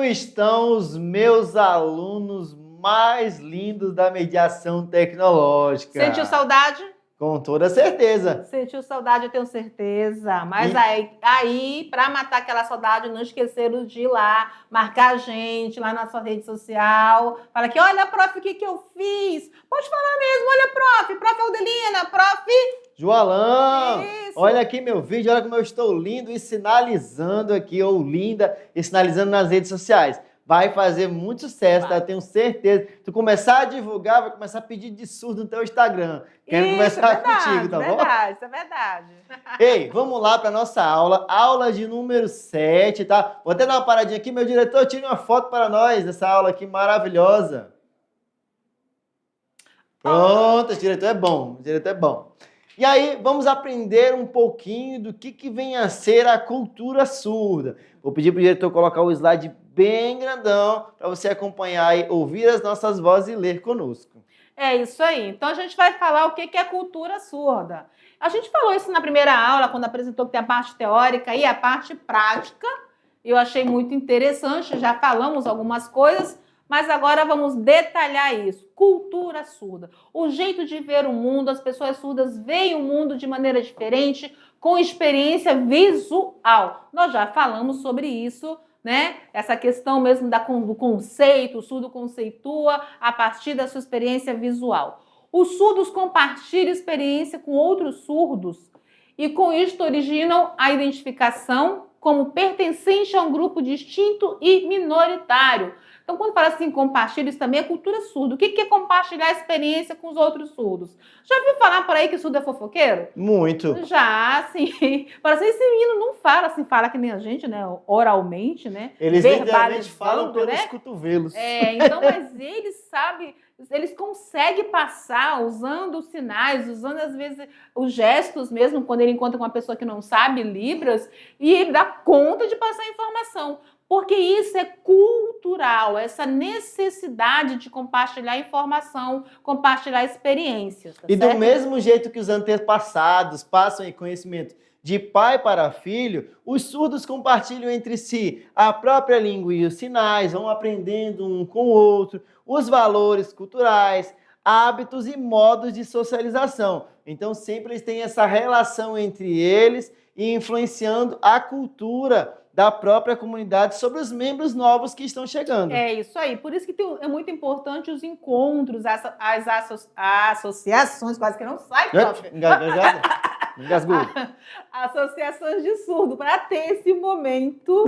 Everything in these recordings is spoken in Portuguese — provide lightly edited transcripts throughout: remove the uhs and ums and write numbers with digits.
estão os meus alunos mais lindos da mediação tecnológica? Sentiu saudade? Com toda certeza. Sentiu saudade, eu tenho certeza. Mas E- aí para matar aquela saudade, não esqueceram de ir lá, marcar a gente lá na sua rede social. Fala que, olha, prof, o que eu fiz? Pode falar mesmo, olha, prof, Aldelina, prof. Joalan, Isso. olha aqui meu vídeo, olha como eu estou lindo e sinalizando aqui, ou linda, e sinalizando nas redes sociais. Vai fazer muito sucesso, tá? Vai. Eu tenho certeza. Tu começar a divulgar, vai começar a pedir de surdo no teu Instagram. Quero Isso, conversar é verdade, contigo, tá bom? verdade, isso é verdade. Ei, vamos lá para nossa aula de número 7, tá? Vou até dar uma paradinha aqui, meu diretor, tire uma foto para nós dessa aula aqui maravilhosa. Pronto, esse diretor é bom, o diretor é bom. E aí, vamos aprender um pouquinho do que vem a ser a cultura surda. Vou pedir para o diretor colocar o slide bem grandão para você acompanhar e ouvir as nossas vozes e ler conosco. É isso aí. Então a gente vai falar o que é cultura surda. A gente falou isso na primeira aula, quando apresentou que tem a parte teórica e a parte prática. Eu achei muito interessante, já falamos algumas coisas, mas agora vamos detalhar isso. Cultura surda. O jeito de ver o mundo, as pessoas surdas veem o mundo de maneira diferente, com experiência visual. Nós já falamos sobre isso, né? Essa questão mesmo do conceito, o surdo conceitua a partir da sua experiência visual. Os surdos compartilham experiência com outros surdos e com isto originam a identificação como pertencente a um grupo distinto e minoritário. Então, quando fala assim, compartilha, isso também é cultura surda. O que é compartilhar a experiência com os outros surdos? Já ouviu falar por aí que surdo é fofoqueiro? Muito. Já, sim. Para assim, esse menino não fala assim, fala que nem a gente, né? Oralmente, né? Eles literalmente falam Verbalizando, pelos né? cotovelos. Então, mas eles sabem, eles conseguem passar usando os sinais, usando às vezes os gestos mesmo, quando ele encontra com uma pessoa que não sabe Libras, e ele dá conta de passar a informação. Porque isso é cultural, essa necessidade de compartilhar informação, compartilhar experiências. Tá E certo? do mesmo jeito que os antepassados passam em conhecimento de pai para filho, os surdos compartilham entre si a própria língua e os sinais, vão aprendendo um com o outro, os valores culturais, hábitos e modos de socialização. Então, sempre eles têm essa relação entre eles e influenciando a cultura da própria comunidade sobre os membros novos que estão chegando. É isso aí. Por isso que é muito importante os encontros, as associações, quase que não sai, prof. Engasgou. Associações de surdo, para ter esse momento.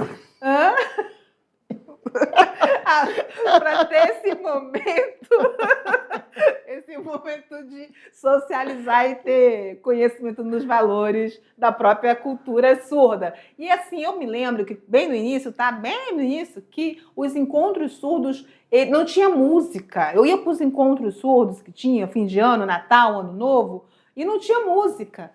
Para ter esse momento de socializar e ter conhecimento dos valores da própria cultura surda. E assim, eu me lembro que bem no início, que os encontros surdos não tinha música. Eu ia para os encontros surdos que tinha, fim de ano, Natal, Ano Novo, e não tinha música.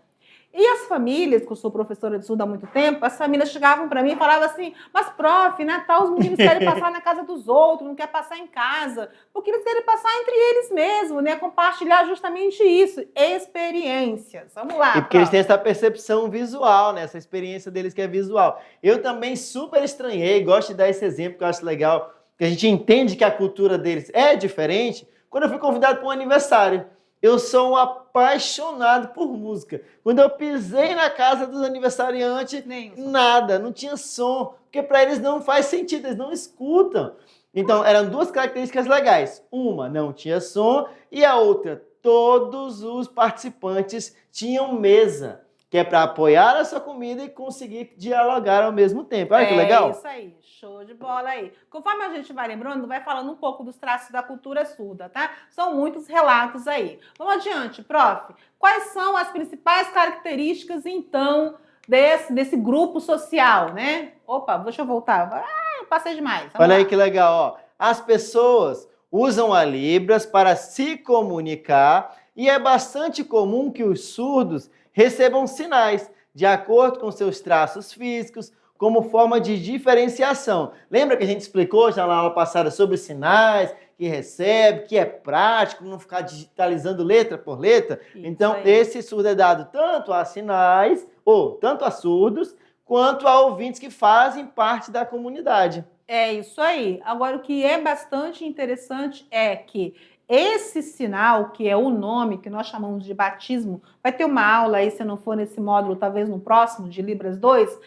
E as famílias, que eu sou professora de surdo há muito tempo, as famílias chegavam para mim e falavam assim, mas prof, Natal os meninos querem passar na casa dos outros, não querem passar em casa, porque eles querem passar entre eles mesmos, né? Compartilhar justamente isso, experiências. Vamos lá, E porque eles têm essa percepção visual, né? Essa experiência deles que é visual. Eu também super estranhei, gosto de dar esse exemplo que eu acho legal, que a gente entende que a cultura deles é diferente, quando eu fui convidado para um aniversário. Eu sou um apaixonado por música. Quando eu pisei na casa dos aniversariantes, nada, não tinha som, porque para eles não faz sentido, eles não escutam. Então, eram duas características legais. Uma, não tinha som, e a outra, todos os participantes tinham mesa, que é para apoiar a sua comida e conseguir dialogar ao mesmo tempo. Olha que legal. É isso aí, show de bola aí. Conforme a gente vai lembrando, vai falando um pouco dos traços da cultura surda, tá? São muitos relatos aí. Vamos adiante, prof. Quais são as principais características, então, desse grupo social, né? Opa, deixa eu voltar. Eu passei demais. Olha aí que legal, ó. As pessoas usam a Libras para se comunicar e é bastante comum que os surdos recebam sinais de acordo com seus traços físicos, como forma de diferenciação. Lembra que a gente explicou já na aula passada sobre os sinais que recebe, que é prático, não ficar digitalizando letra por letra? Isso então, aí. esse surdo é dado tanto a sinais, ou tanto a surdos, quanto a ouvintes que fazem parte da comunidade. É isso aí. Agora, o que é bastante interessante é que esse sinal, que é o nome que nós chamamos de batismo, vai ter uma aula aí, se não for nesse módulo, talvez no próximo, de Libras 2,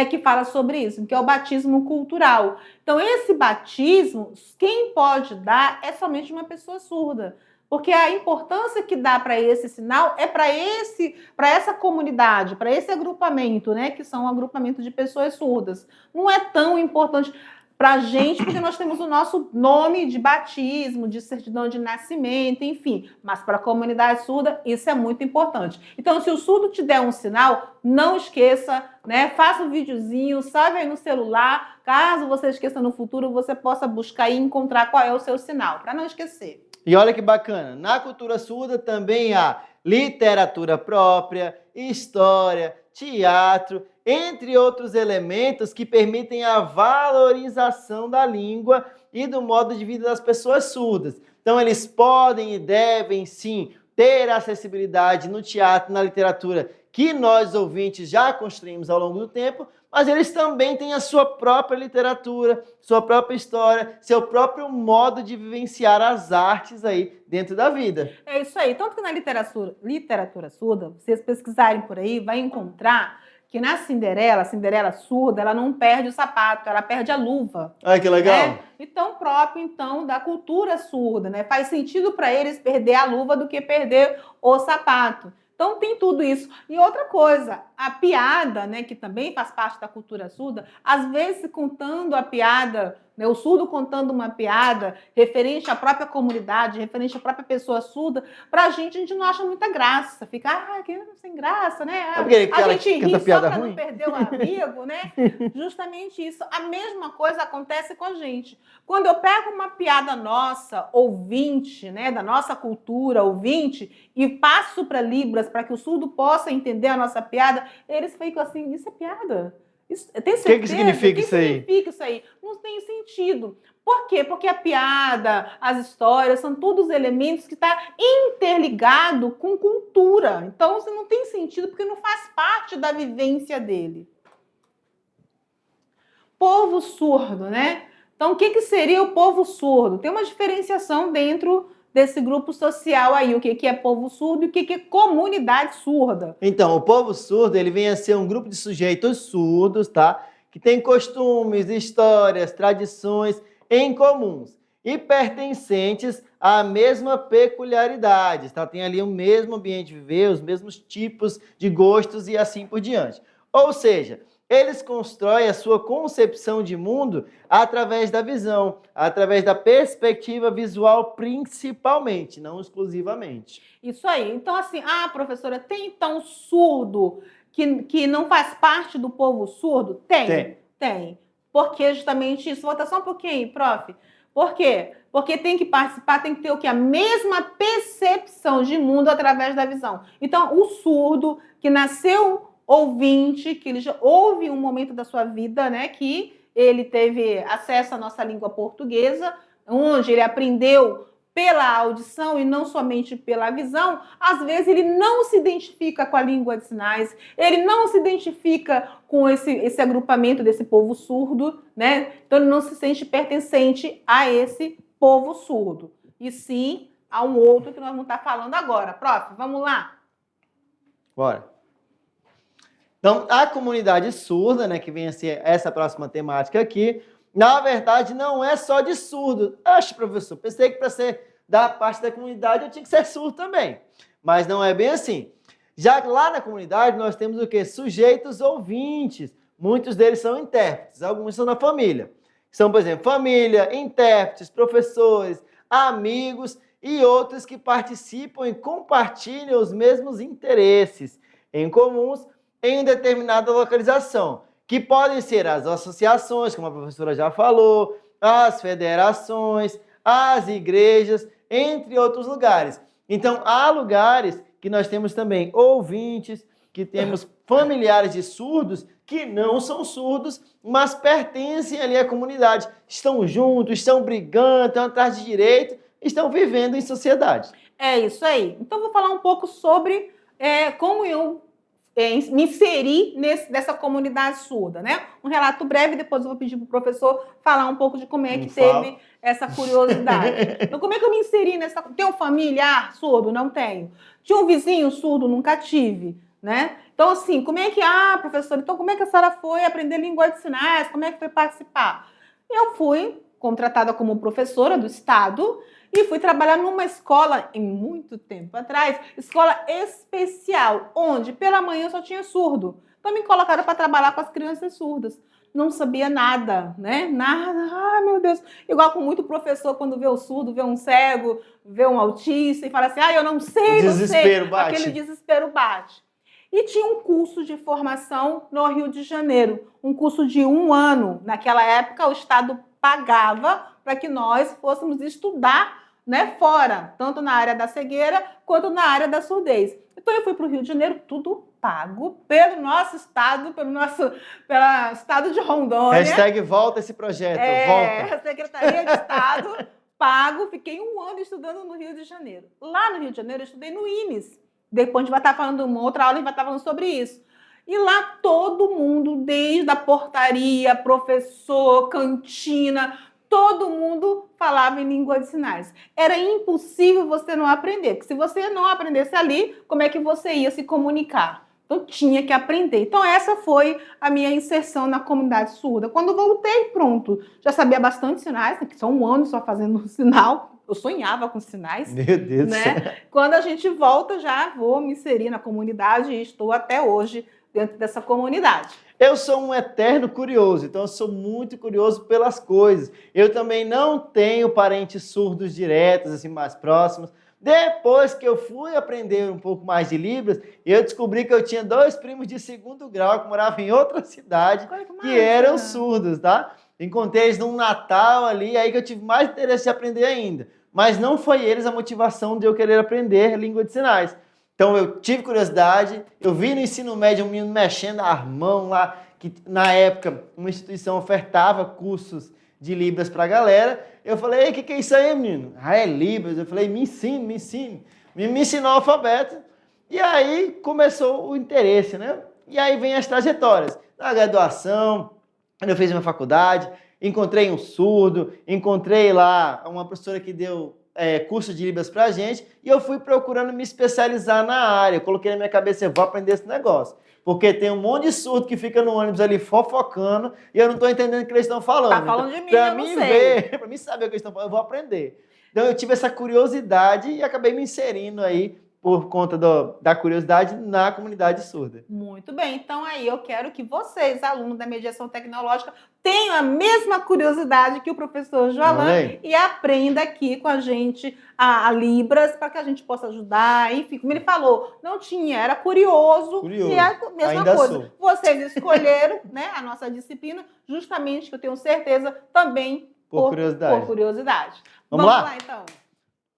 que fala sobre isso, que é o batismo cultural. Então, esse batismo, quem pode dar é somente uma pessoa surda. Porque a importância que dá para esse sinal é para essa comunidade, para esse agrupamento, né? Que são um agrupamento de pessoas surdas. Não é tão importante para a gente, porque nós temos o nosso nome de batismo, de certidão de nascimento, enfim. Mas para a comunidade surda, isso é muito importante. Então, se o surdo te der um sinal, não esqueça, né? Faça um videozinho, salve aí no celular. Caso você esqueça no futuro, você possa buscar e encontrar qual é o seu sinal, para não esquecer. E olha que bacana, na cultura surda também há literatura própria, história, teatro, entre outros elementos que permitem a valorização da língua e do modo de vida das pessoas surdas. Então, eles podem e devem, sim, ter acessibilidade no teatro, na literatura, que nós, ouvintes, já construímos ao longo do tempo, mas eles também têm a sua própria literatura, sua própria história, seu próprio modo de vivenciar as artes aí dentro da vida. É isso aí. Tanto que na literatura surda, vocês pesquisarem por aí, vai encontrar que na Cinderela, a Cinderela surda, ela não perde o sapato, ela perde a luva. Ai, que legal. Né? Então, próprio, então, da cultura surda, né? Faz sentido para eles perder a luva do que perder o sapato. Então, tem tudo isso. E outra coisa, a piada, né, que também faz parte da cultura surda, às vezes contando a piada, né, o surdo contando uma piada referente à própria comunidade, referente à própria pessoa surda, pra gente não acha muita graça. Fica, que sem graça, né? A gente ri só pra não perder o amigo, né? Justamente isso. A mesma coisa acontece com a gente. Quando eu pego uma piada nossa, ouvinte, né, da nossa cultura, ouvinte, e passo para Libras, para que o surdo possa entender a nossa piada, eles ficam assim, isso é piada? Tem certeza? O que significa isso aí? O que significa isso aí? Não tem sentido. Por quê? Porque a piada, as histórias, são todos elementos que estão interligados com cultura. Então, isso não tem sentido, porque não faz parte da vivência dele. Povo surdo, né? Então, o que seria o povo surdo? Tem uma diferenciação dentro desse grupo social aí, o que é povo surdo e o que é comunidade surda. Então, o povo surdo, ele vem a ser um grupo de sujeitos surdos, tá? Que tem costumes, histórias, tradições em comuns e pertencentes à mesma peculiaridade, tá? Tem ali o mesmo ambiente de viver, os mesmos tipos de gostos e assim por diante. Ou seja, eles constroem a sua concepção de mundo através da visão, através da perspectiva visual principalmente, não exclusivamente. Isso aí. Então, assim, professora, tem então surdo que não faz parte do povo surdo? Tem. Porque justamente isso. Volta só um pouquinho aí, prof. Por quê? Porque tem que participar, tem que ter o quê? A mesma percepção de mundo através da visão. Então, o surdo que nasceu ouvinte, que ele já houve um momento da sua vida, né, que ele teve acesso à nossa língua portuguesa, onde ele aprendeu pela audição e não somente pela visão, às vezes ele não se identifica com a língua de sinais, ele não se identifica com esse agrupamento desse povo surdo, né? Então ele não se sente pertencente a esse povo surdo. E sim a um outro que nós vamos estar falando agora. Prof, vamos lá? Bora. Então, a comunidade surda, né, que vem a ser essa próxima temática aqui, na verdade, não é só de surdo. Acho, professor, pensei que para ser da parte da comunidade eu tinha que ser surdo também. Mas não é bem assim. Já lá na comunidade nós temos o quê? Sujeitos ouvintes. Muitos deles são intérpretes, alguns são da família. São, por exemplo, família, intérpretes, professores, amigos e outros que participam e compartilham os mesmos interesses em comuns em determinada localização, que podem ser as associações, como a professora já falou, as federações, as igrejas, entre outros lugares. Então, há lugares que nós temos também ouvintes, que temos familiares de surdos, que não são surdos, mas pertencem ali à comunidade. Estão juntos, estão brigando, estão atrás de direito, estão vivendo em sociedade. É isso aí. Então, vou falar um pouco sobre como eu me inserir nessa comunidade surda, né? Um relato breve, depois eu vou pedir para o professor falar um pouco de como é que teve essa curiosidade. Então, como é que eu me inseri nessa... Tenho um familiar surdo? Não tenho. Tinha um vizinho surdo? Nunca tive, né? Então, assim, como é que... professor, então como é que a senhora foi aprender língua de sinais? Como é que foi participar? Eu fui contratada como professora do Estado e fui trabalhar numa escola, em muito tempo atrás, escola especial, onde pela manhã eu só tinha surdo. Então me colocaram para trabalhar com as crianças surdas. Não sabia nada, né? Nada. Ai, meu Deus. Igual com muito professor, quando vê o surdo, vê um cego, vê um autista e fala assim, eu não sei, não sei. Bate. Aquele desespero bate. E tinha um curso de formação no Rio de Janeiro, um curso de 1 ano. Naquela época, o Estado pagava para que nós fôssemos estudar, né, fora, tanto na área da cegueira quanto na área da surdez. Então eu fui para o Rio de Janeiro, tudo pago pelo nosso estado, pelo estado de Rondônia. Hashtag volta esse projeto, volta. Secretaria de Estado, pago, fiquei 1 ano estudando no Rio de Janeiro. Lá no Rio de Janeiro eu estudei no INES. Depois a gente vai estar falando uma outra aula, a gente vai estar falando sobre isso. E lá todo mundo, desde a portaria, professor, cantina, todo mundo falava em língua de sinais. Era impossível você não aprender, porque se você não aprendesse ali, como é que você ia se comunicar? Então tinha que aprender. Então essa foi a minha inserção na comunidade surda. Quando voltei, pronto, já sabia bastante sinais, né, que são 1 ano só fazendo sinal. Eu sonhava com sinais. Meu Deus, né? Quando a gente volta, já vou me inserir na comunidade e estou até hoje dentro dessa comunidade. Eu sou um eterno curioso, então eu sou muito curioso pelas coisas. Eu também não tenho parentes surdos diretos, assim, mais próximos. Depois que eu fui aprender um pouco mais de Libras, eu descobri que eu tinha 2 primos de 2º grau que moravam em outra cidade, que eram surdos, tá? Encontrei eles num Natal ali, aí que eu tive mais interesse de aprender ainda. Mas não foi eles a motivação de eu querer aprender língua de sinais. Então eu tive curiosidade, eu vi no ensino médio um menino mexendo a mão lá, que na época uma instituição ofertava cursos de Libras para a galera. Eu falei, ei, o que é isso aí, menino? É Libras. Eu falei, me ensine, me ensine. Me ensinou o alfabeto. E aí começou o interesse, né? E aí vem as trajetórias. Na graduação, quando eu fiz minha faculdade, encontrei um surdo, encontrei lá uma professora que deu curso de Libras pra gente, e eu fui procurando me especializar na área. Eu coloquei na minha cabeça, eu vou aprender esse negócio. Porque tem um monte de surdo que fica no ônibus ali fofocando, e eu não estou entendendo o que eles estão falando. Tá falando de mim, pra eu mim não sei. Pra mim saber o que eles estão falando, eu vou aprender. Então eu tive essa curiosidade e acabei me inserindo aí por conta da curiosidade na comunidade surda. Muito bem, então aí eu quero que vocês, alunos da mediação tecnológica, tenham a mesma curiosidade que o professor Joalan e aprenda aqui com a gente a Libras para que a gente possa ajudar, enfim, como ele falou, não tinha, era curioso. E é a mesma ainda coisa. Sou. Vocês escolheram, né, a nossa disciplina, justamente, que eu tenho certeza, também por curiosidade. Por curiosidade. Vamos lá? Lá, então.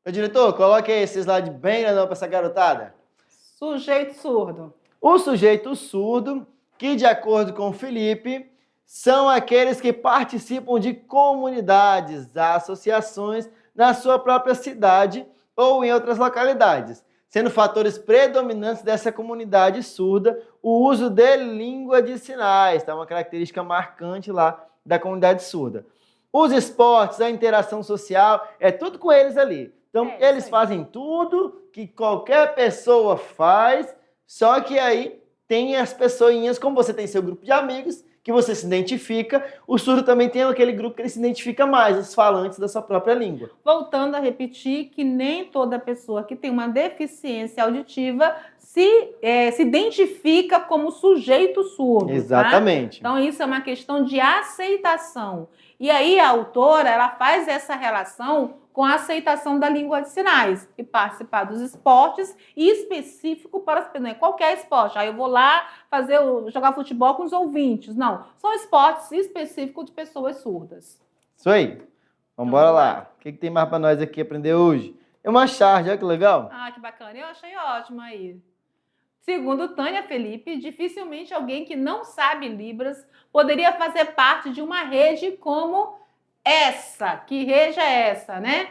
Ô, diretor, coloque aí esse slide bem grandão para essa garotada. Sujeito surdo. O sujeito surdo, que de acordo com o Felipe, são aqueles que participam de comunidades, associações na sua própria cidade ou em outras localidades, sendo fatores predominantes dessa comunidade surda o uso de língua de sinais, tá? Uma característica marcante lá da comunidade surda. Os esportes, a interação social, é tudo com eles ali. Então, eles fazem tudo que qualquer pessoa faz, só que aí tem as pessoinhas, como você tem seu grupo de amigos, que você se identifica, o surdo também tem aquele grupo que ele se identifica mais, os falantes da sua própria língua. Voltando a repetir que nem toda pessoa que tem uma deficiência auditiva se identifica como sujeito surdo. Exatamente. Tá? Então, isso é uma questão de aceitação. E aí a autora, ela faz essa relação com a aceitação da língua de sinais e participar dos esportes específico para as, não é qualquer esporte. Aí eu vou lá jogar futebol com os ouvintes. Não, são esportes específicos de pessoas surdas. Isso aí. Vamos embora lá. O que tem mais para nós aqui aprender hoje? É uma charge, olha que legal. Ah, que bacana. Eu achei ótimo aí. Segundo Tânia Felipe, dificilmente alguém que não sabe Libras poderia fazer parte de uma rede como essa. Que rede é essa, né?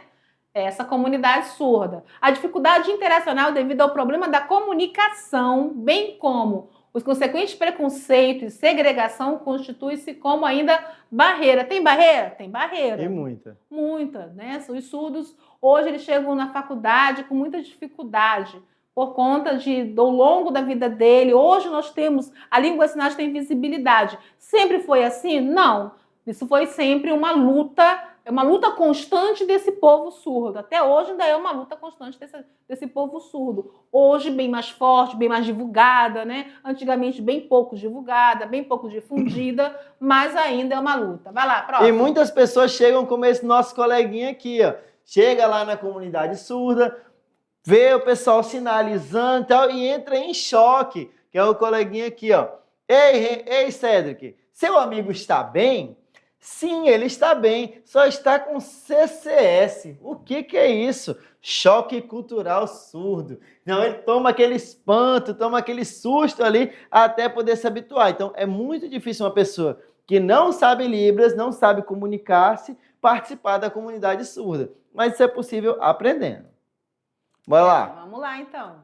Essa comunidade surda. A dificuldade interacional devido ao problema da comunicação, bem como Os consequentes preconceitos e segregação constituem-se como ainda barreira. Tem barreira? Tem barreira. E muita. Muita, né? Os surdos, hoje eles chegam na faculdade com muita dificuldade, por conta do longo da vida dele. Hoje nós temos, a língua de sinais tem visibilidade. Sempre foi assim? Não. Isso foi sempre uma luta constante desse povo surdo. Até hoje ainda é uma luta constante desse povo surdo. Hoje bem mais forte, bem mais divulgada, né? Antigamente bem pouco divulgada, bem pouco difundida, mas ainda é uma luta. Vai lá, próximo. E muitas pessoas chegam como esse nosso coleguinha aqui, ó. Chega lá na comunidade surda, vê o pessoal sinalizando e tal, e entra em choque, que é o coleguinha aqui, ó. Ei, Cedric, seu amigo está bem? Sim, ele está bem, só está com CCS. O que é isso? Choque cultural surdo. Então ele toma aquele espanto, toma aquele susto ali até poder se habituar. Então é muito difícil uma pessoa que não sabe Libras, não sabe comunicar-se, participar da comunidade surda. Mas isso é possível aprendendo. Bora lá. Vamos lá, então.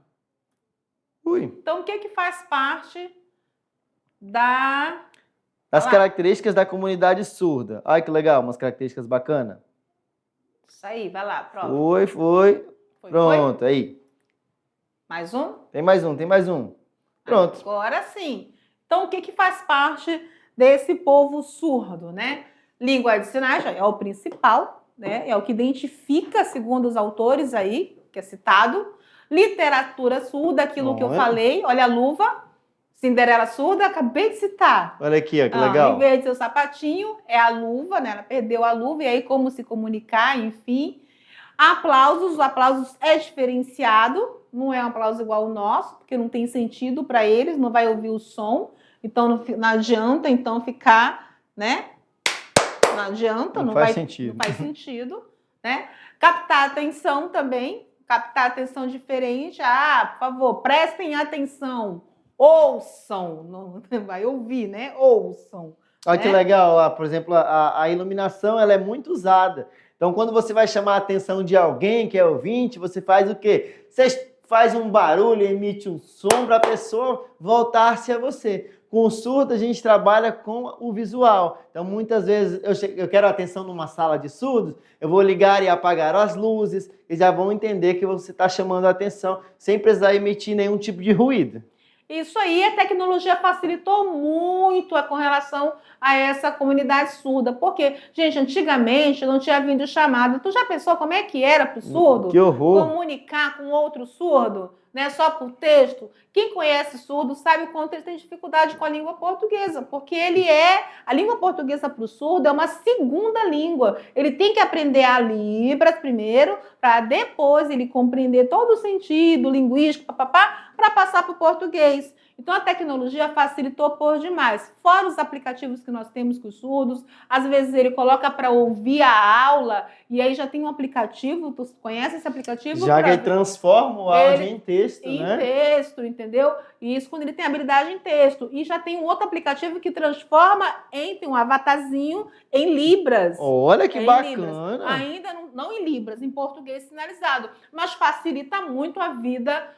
Ui. Então, o que faz parte das características da comunidade surda? Ai, que legal, umas características bacanas. Isso aí, vai lá, próximo. Foi. Pronto, foi? aí. Mais um? Tem mais um. Pronto. Agora sim. Então, o que faz parte desse povo surdo, né? Língua de sinais é o principal, né? É o que identifica, segundo os autores aí, que é citado. Literatura surda, aquilo que eu falei. Olha a luva. Cinderela surda, acabei de citar. Olha aqui, ó, que legal. Em vez de ser o sapatinho, é a luva, né? Ela perdeu a luva, e aí como se comunicar, enfim. Aplausos, o aplauso é diferenciado, não é um aplauso igual ao nosso, porque não tem sentido para eles, não vai ouvir o som, então não adianta então ficar, né? Não adianta, não faz sentido. Não faz sentido, né? Captar atenção também, captar atenção diferente. Por favor, prestem atenção. Ouçam, não vai ouvir, né? Ouçam. Olha que legal, por exemplo, a iluminação ela é muito usada. Então, quando você vai chamar a atenção de alguém que é ouvinte, você faz o quê? Você faz um barulho, emite um som para a pessoa voltar-se a você. Com o surdo, a gente trabalha com o visual. Então, muitas vezes, eu quero atenção numa sala de surdos, eu vou ligar e apagar as luzes, eles já vão entender que você está chamando a atenção, sem precisar emitir nenhum tipo de ruído. Isso aí, a tecnologia facilitou muito com relação a essa comunidade surda. Porque, gente, antigamente não tinha vindo chamado. Tu já pensou como é que era para o surdo? Que horror! Comunicar com outro surdo, né? Só por texto. Quem conhece surdo sabe o quanto ele tem dificuldade com a língua portuguesa. Porque a língua portuguesa para o surdo é uma segunda língua. Ele tem que aprender a Libras primeiro, para depois ele compreender todo o sentido linguístico, para passar para o português. Então, a tecnologia facilitou por demais. Fora os aplicativos que nós temos com os surdos, às vezes ele coloca para ouvir a aula e aí já tem um aplicativo, tu conhece esse aplicativo? Já que ele transforma o áudio em texto, né? Em texto, entendeu? E isso quando ele tem habilidade em texto. E já tem um outro aplicativo que transforma tem um avatarzinho em Libras. Olha que bacana! Libras. Ainda não em Libras, em português sinalizado, mas facilita muito a vida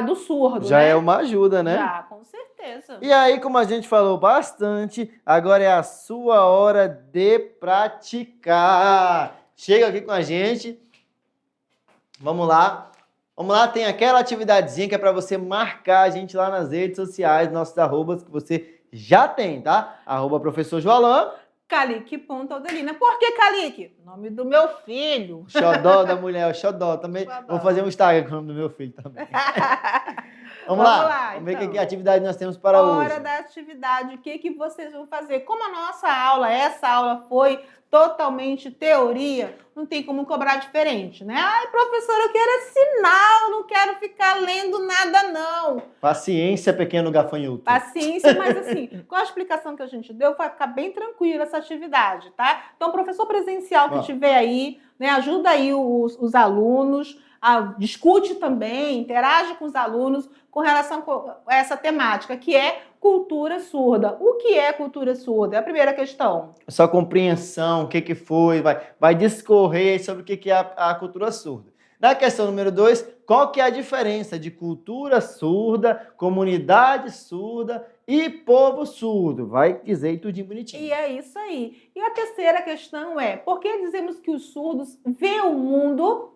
do surdo, já né? é uma ajuda, né? Já, com certeza. E aí, como a gente falou bastante, agora é a sua hora de praticar. Chega aqui com a gente. Vamos lá. Vamos lá, tem aquela atividadezinha que é para você marcar a gente lá nas redes sociais, nossos arrobas que você já tem, tá? @professor Joalan. Calique.Odelina. Por que Calique? Nome do meu filho. Xodó da mulher, o Xodó também. Xodó. Vou fazer um Instagram com o nome do meu filho também. Vamos lá. Vamos ver que atividade nós temos para hoje. Hora da atividade. O que vocês vão fazer? Como a nossa aula, essa aula foi totalmente teoria, não tem como cobrar diferente, né? Ai, professora, eu quero sinal, não quero ficar lendo nada, não. Paciência, pequeno gafanhoto. Paciência, mas assim, com a explicação que a gente deu, vai ficar bem tranquila essa atividade, tá? Então, professor presencial que estiver aí, né, ajuda aí os alunos, discute também, interage com os alunos com relação a essa temática, que é cultura surda. O que é cultura surda? É a primeira questão. Sua compreensão, o que foi, vai discorrer sobre o que é a cultura surda. Na questão número 2, qual que é a diferença de cultura surda, comunidade surda e povo surdo? Vai dizer tudinho bonitinho. E é isso aí. E a terceira questão é, por que dizemos que os surdos veem o mundo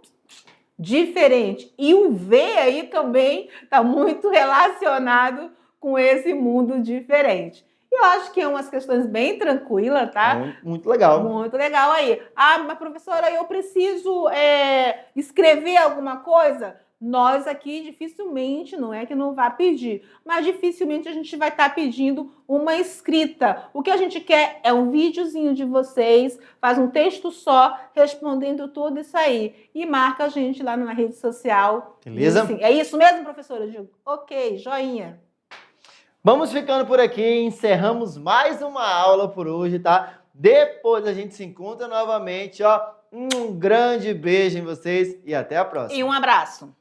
diferente? E o ver aí também está muito relacionado com esse mundo diferente. Eu acho que é umas questões bem tranquilas, tá? Muito legal. Muito legal aí. Ah, mas professora, eu preciso escrever alguma coisa? Nós aqui dificilmente, não é que não vá pedir, mas dificilmente a gente vai estar pedindo uma escrita. O que a gente quer é um videozinho de vocês, faz um texto só, respondendo tudo isso aí. E marca a gente lá na rede social. Beleza? Assim, é isso mesmo, professora? Eu digo, ok, joinha. Vamos ficando por aqui, encerramos mais uma aula por hoje, tá? Depois a gente se encontra novamente, ó. Um grande beijo em vocês e até a próxima. E um abraço.